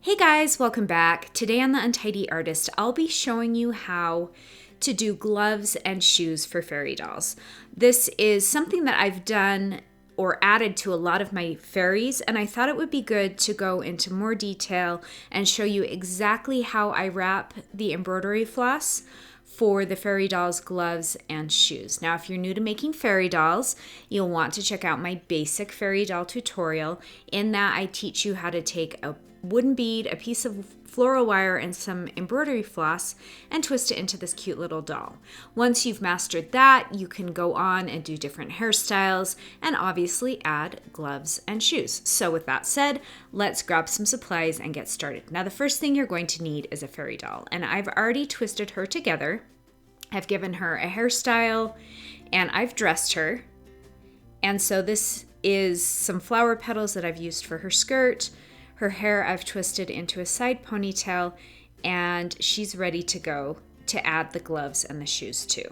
Hey guys, welcome back. Today on The Untidy Artist, I'll be showing you how to do gloves and shoes for fairy dolls. This is something that I've done or added to a lot of my fairies, and I thought it would be good to go into more detail and show you exactly how I wrap the embroidery floss for the fairy dolls, gloves, and shoes. Now, if you're new to making fairy dolls, you'll want to check out my basic fairy doll tutorial. In that, I teach you how to take a wooden bead, a piece of floral wire, and some embroidery floss and twist it into this cute little doll. Once you've mastered that, you can go on and do different hairstyles and obviously add gloves and shoes. So with that said, let's grab some supplies and get started. Now the first thing you're going to need is a fairy doll, and I've already twisted her together. I've given her a hairstyle and I've dressed her. And so this is some flower petals that I've used for her skirt. Her hair I've twisted into a side ponytail, and she's ready to go to add the gloves and the shoes too.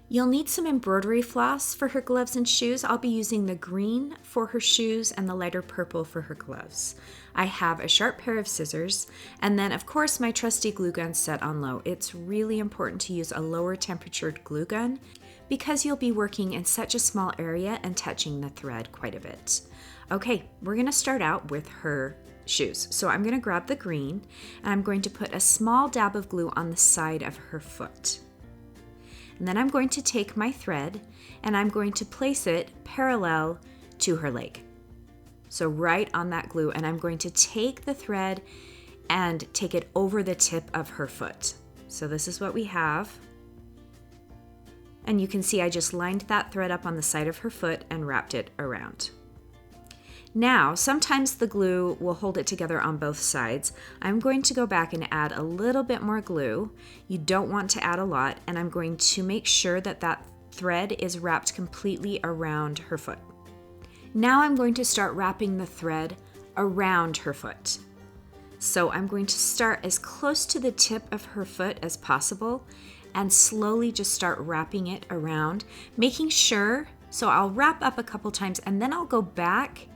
You'll need some embroidery floss for her gloves and shoes. I'll be using the green for her shoes and the lighter purple for her gloves. I have a sharp pair of scissors, and then of course my trusty glue gun set on low. It's really important to use a lower temperatured glue gun because you'll be working in such a small area and touching the thread quite a bit. Okay, we're gonna start out with her shoes. So I'm going to grab the green and I'm going to put a small dab of glue on the side of her foot. And then I'm going to take my thread and I'm going to place it parallel to her leg. So right on that glue, and I'm going to take the thread and take it over the tip of her foot. So this is what we have. And you can see I just lined that thread up on the side of her foot and wrapped it around. Now, sometimes the glue will hold it together on both sides. I'm going to go back and add a little bit more glue. You don't want to add a lot, and I'm going to make sure that that thread is wrapped completely around her foot. Now I'm going to start wrapping the thread around her foot. So I'm going to start as close to the tip of her foot as possible and slowly just start wrapping it around, making sure, so I'll wrap up a couple times and then I'll go back.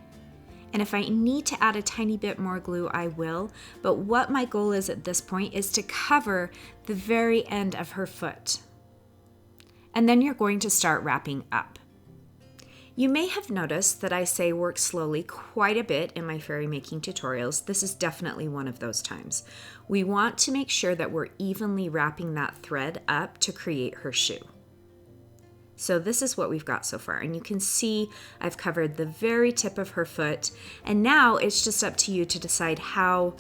And if I need to add a tiny bit more glue, I will. But what my goal is at this point is to cover the very end of her foot. And then you're going to start wrapping up. You may have noticed that I say work slowly quite a bit in my fairy making tutorials. This is definitely one of those times. We want to make sure that we're evenly wrapping that thread up to create her shoe. So this is what we've got so far, and you can see I've covered the very tip of her foot, and now it's just up to you to decide how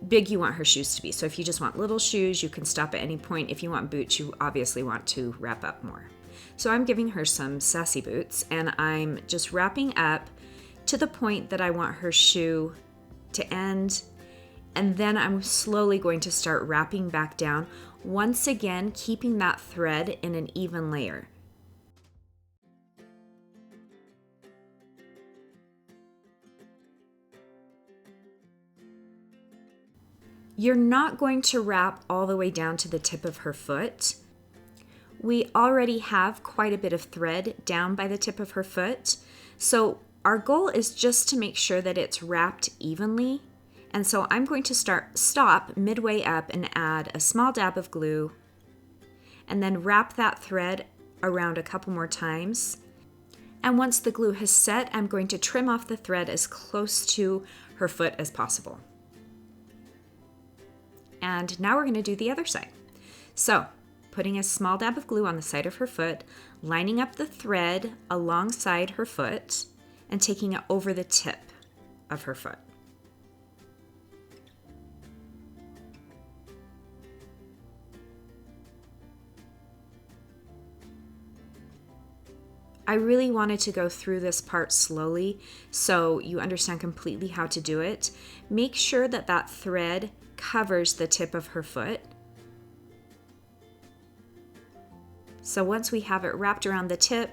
big you want her shoes to be. So if you just want little shoes, you can stop at any point. If you want boots, you obviously want to wrap up more. So I'm giving her some sassy boots, and I'm just wrapping up to the point that I want her shoe to end, and then I'm slowly going to start wrapping back down, once again keeping that thread in an even layer. You're not going to wrap all the way down to the tip of her foot. We already have quite a bit of thread down by the tip of her foot, so our goal is just to make sure that it's wrapped evenly. And so I'm going to stop midway up and add a small dab of glue and then wrap that thread around a couple more times. And once the glue has set, I'm going to trim off the thread as close to her foot as possible. And now we're going to do the other side. So putting a small dab of glue on the side of her foot, lining up the thread alongside her foot, and taking it over the tip of her foot. I really wanted to go through this part slowly so you understand completely how to do it. Make sure that that thread covers the tip of her foot. So once we have it wrapped around the tip,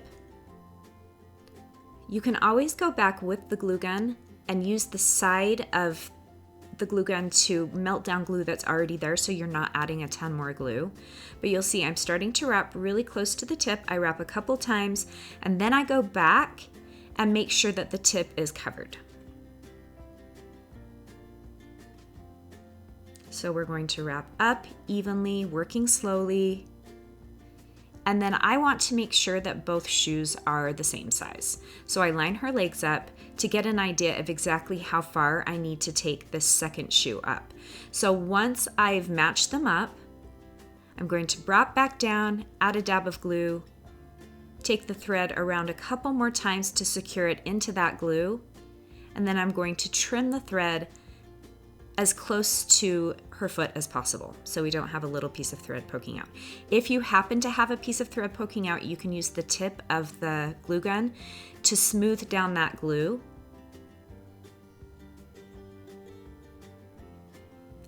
you can always go back with the glue gun and use the side of the glue gun to melt down glue that's already there so you're not adding a ton more glue. But you'll see I'm starting to wrap really close to the tip. I wrap a couple times and then I go back and make sure that the tip is covered. So we're going to wrap up evenly, working slowly. And then I want to make sure that both shoes are the same size. So I line her legs up to get an idea of exactly how far I need to take this second shoe up. So once I've matched them up, I'm going to wrap back down, add a dab of glue, take the thread around a couple more times to secure it into that glue, and then I'm going to trim the thread as close to her foot as possible so we don't have a little piece of thread poking out. If you happen to have a piece of thread poking out, you can use the tip of the glue gun to smooth down that glue.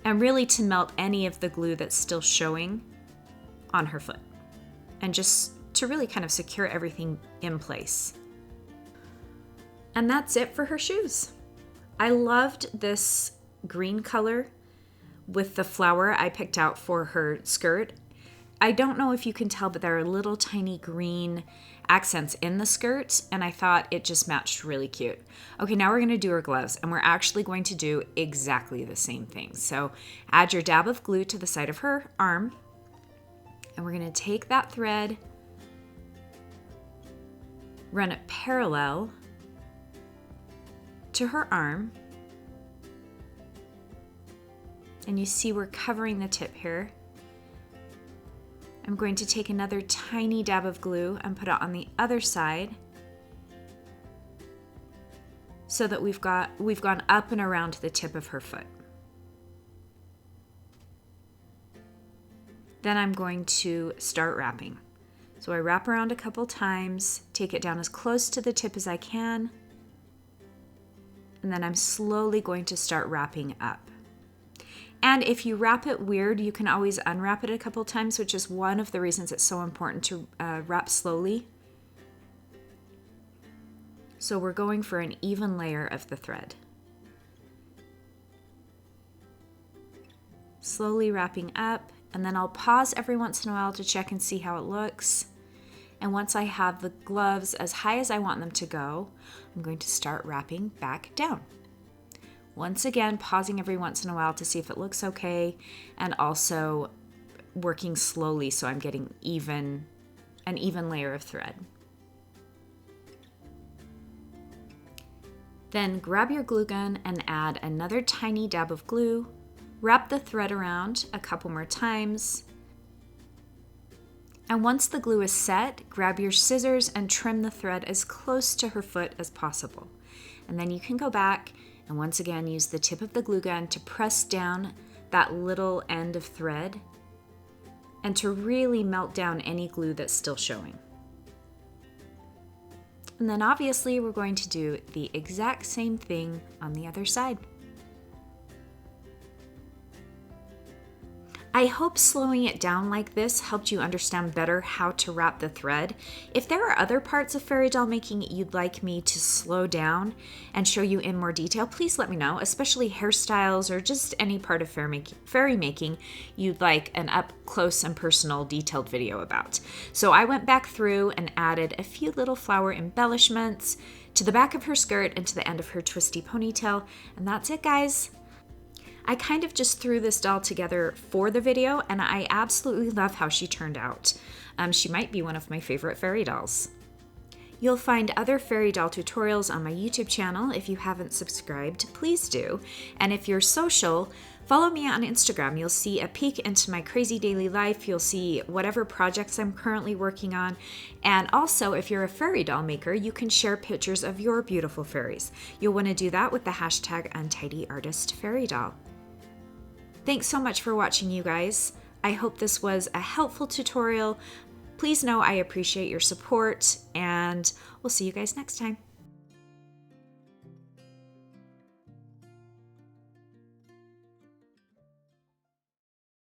And really to melt any of the glue that's still showing on her foot. And just to really kind of secure everything in place. And that's it for her shoes. I loved this green color with the flower I picked out for her skirt. I don't know if you can tell, but there are little tiny green accents in the skirt, and I thought it just matched really cute. Okay, now we're going to do her gloves, and we're actually going to do exactly the same thing. So add your dab of glue to the side of her arm, and we're going to take that thread, run it parallel to her arm, and you see we're covering the tip here. I'm going to take another tiny dab of glue and put it on the other side so that we've gone up and around the tip of her foot. Then I'm going to start wrapping. So I wrap around a couple times, take it down as close to the tip as I can, and then I'm slowly going to start wrapping up. And if you wrap it weird, you can always unwrap it a couple times, which is one of the reasons it's so important to wrap slowly. So we're going for an even layer of the thread. Slowly wrapping up, and then I'll pause every once in a while to check and see how it looks. And once I have the gloves as high as I want them to go, I'm going to start wrapping back down. Once again, pausing every once in a while to see if it looks okay, and also working slowly so I'm getting an even layer of thread. Then grab your glue gun and add another tiny dab of glue, wrap the thread around a couple more times, and once the glue is set, grab your scissors and trim the thread as close to her foot as possible. And then you can go back and once again use the tip of the glue gun to press down that little end of thread and to really melt down any glue that's still showing. And then obviously we're going to do the exact same thing on the other side. I hope slowing it down like this helped you understand better how to wrap the thread. If there are other parts of fairy doll making you'd like me to slow down and show you in more detail, please let me know, especially hairstyles or just any part of fairy making you'd like an up close and personal detailed video about. So I went back through and added a few little flower embellishments to the back of her skirt and to the end of her twisty ponytail, and that's it, guys. I kind of just threw this doll together for the video, and I absolutely love how she turned out. She might be one of my favorite fairy dolls. You'll find other fairy doll tutorials on my YouTube channel. If you haven't subscribed, please do. And if you're social, follow me on Instagram. You'll see a peek into my crazy daily life. You'll see whatever projects I'm currently working on. And also, if you're a fairy doll maker, you can share pictures of your beautiful fairies. You'll want to do that with the hashtag #UntidyArtistFairyDoll. Thanks so much for watching, you guys. I hope this was a helpful tutorial. Please know I appreciate your support, and we'll see you guys next time.